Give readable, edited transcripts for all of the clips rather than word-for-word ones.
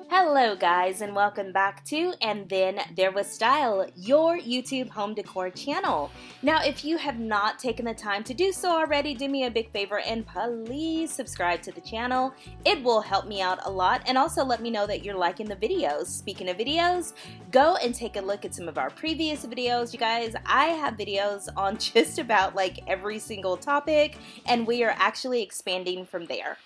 Hello guys and welcome back to And Then There Was Style, your YouTube home decor channel. Now if you have not taken the time to do so already, do me a big favor and please subscribe to the channel. It will help me out a lot and also let me know that you're liking the videos. Speaking of videos, go and take a look at some of our previous videos. You guys, I have videos on just about like every single topic and we are actually expanding from there.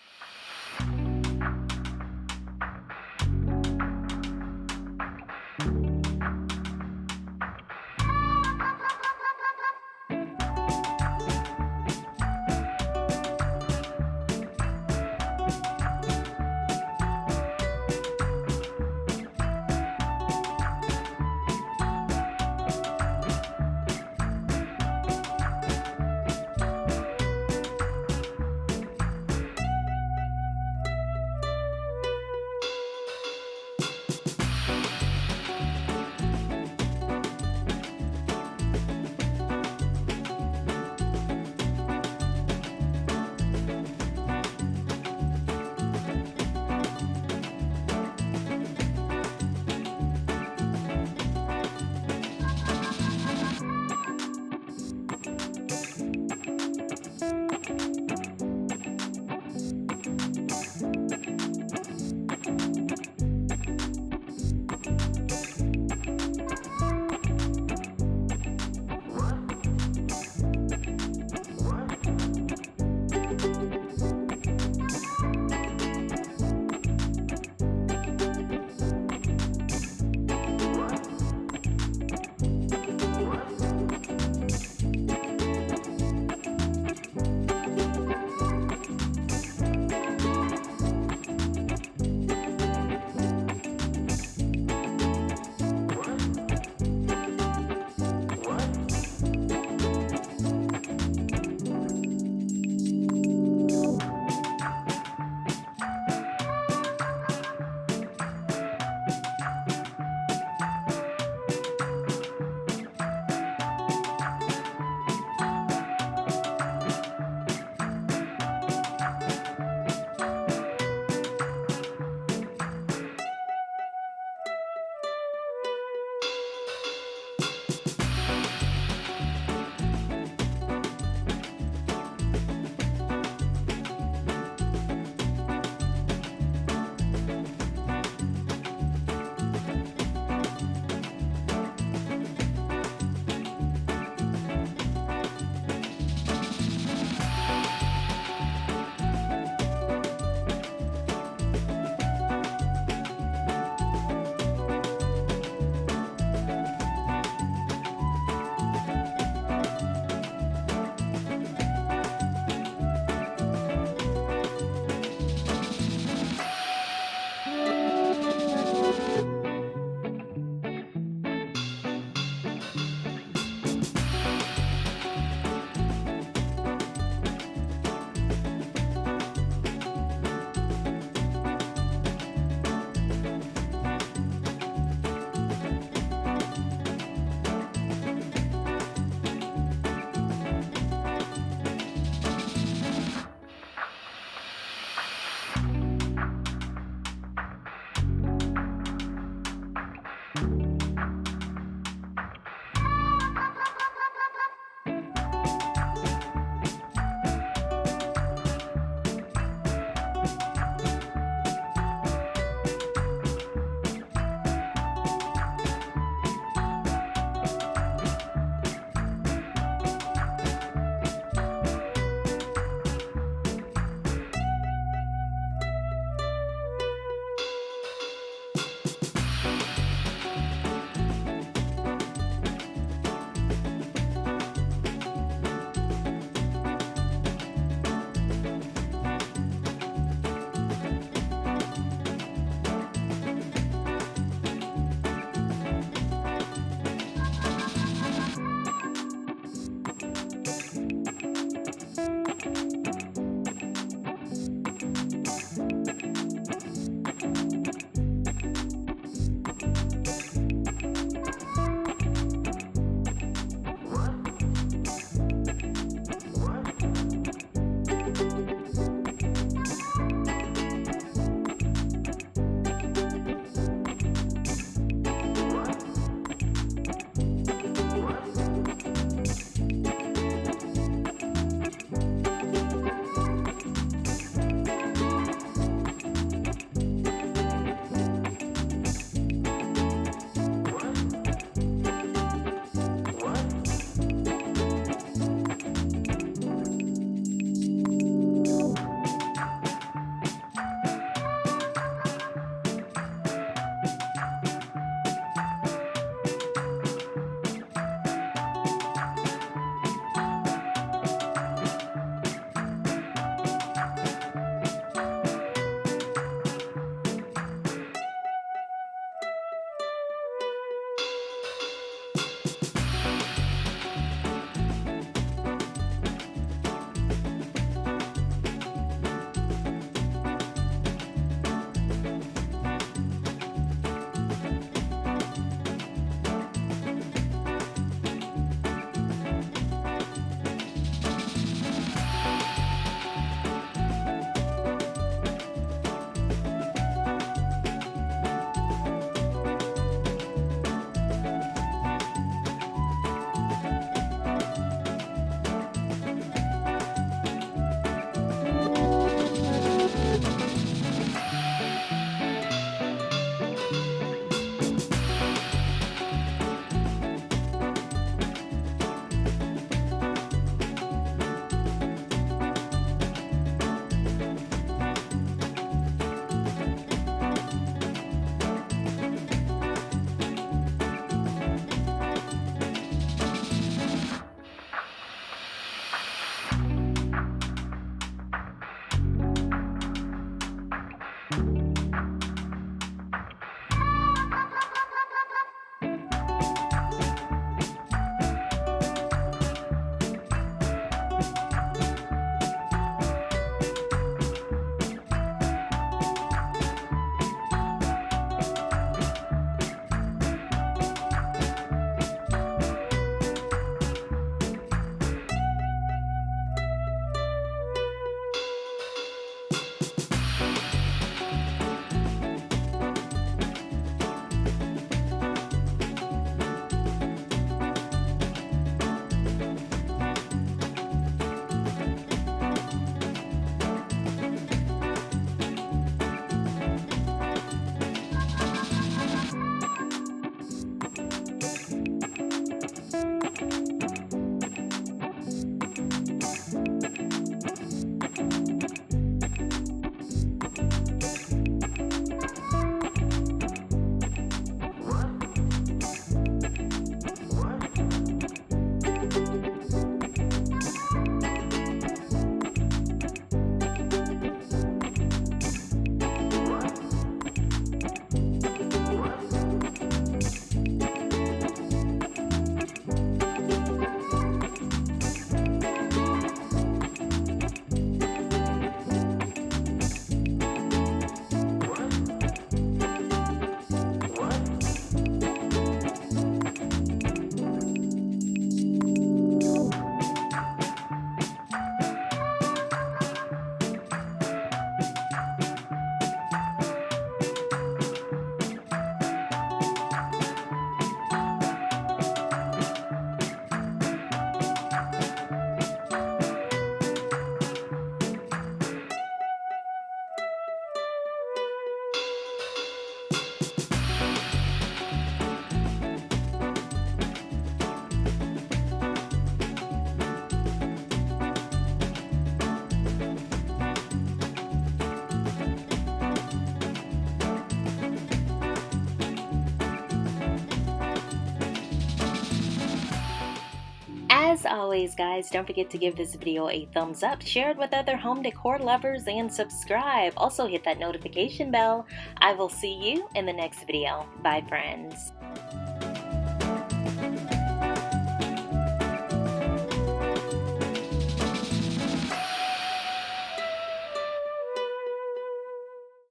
As always, guys, don't forget to give this video a thumbs up, share it with other home decor lovers, and subscribe. Also hit that notification bell. I will see you in the next video. Bye, friends.